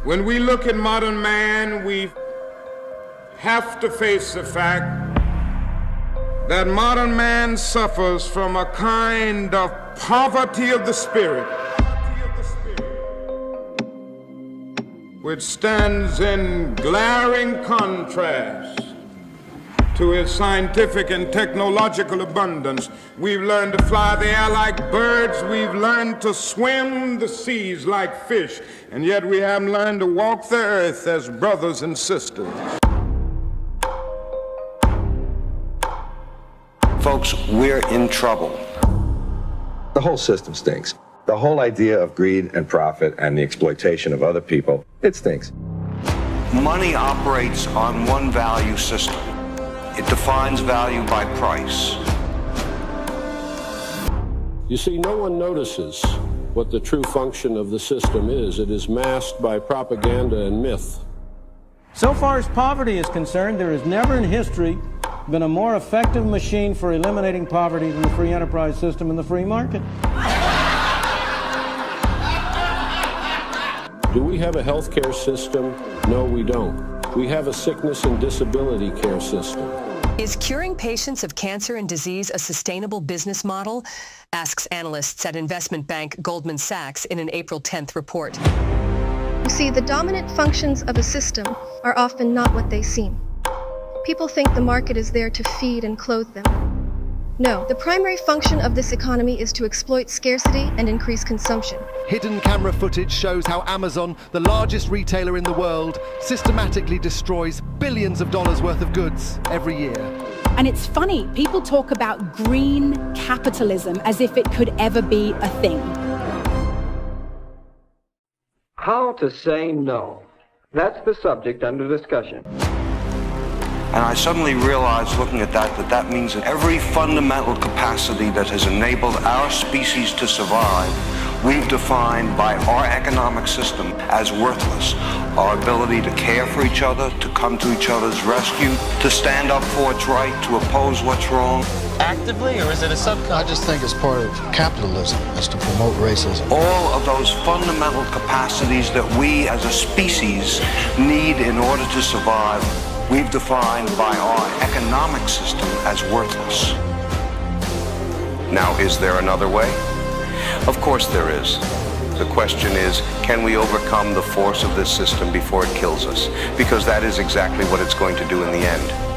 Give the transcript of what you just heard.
When we look at modern man, we have to face the fact that modern man suffers from a kind of poverty of the spirit, which stands in glaring contrast to his scientific and technological abundance. We've learned to fly the air like birds, we've learned to swim the seas like fish, and yet we haven't learned to walk the earth as brothers and sisters. Folks, we're in trouble. The whole system stinks. The whole idea of greed and profit and the exploitation of other people, it stinks. Money operates on one value system. It defines value by price. You see, no one notices what the true function of the system is. It is masked by propaganda and myth. So far as poverty is concerned, there has never in history been a more effective machine for eliminating poverty than the free enterprise system and the free market. Do we have a healthcare system? No, we don't. We have a sickness and disability care system. Is curing patients of cancer and disease a sustainable business model? Asks analysts at investment bank Goldman Sachs in an April 10th report. You see, the dominant functions of a system are often not what they seem. People think the market is there to feed and clothe them. No, the primary function of this economy is to exploit scarcity and increase consumption. Hidden camera footage shows how Amazon, the largest retailer in the world, systematically destroys billions of dollars worth of goods every year. And it's funny, people talk about green capitalism as if it could ever be a thing. How to say no. That's the subject under discussion. And I suddenly realized, looking at that means that every fundamental capacity that has enabled our species to survive, we've defined by our economic system as worthless. Our ability to care for each other, to come to each other's rescue, to stand up for what's right, to oppose what's wrong. Actively, or is it a subculture? I just think it's part of capitalism, is to promote racism. All of those fundamental capacities that we as a species need in order to survive, we've defined by our economic system as worthless. Now, is there another way? Of course there is. The question is, can we overcome the force of this system before it kills us? Because that is exactly what it's going to do in the end.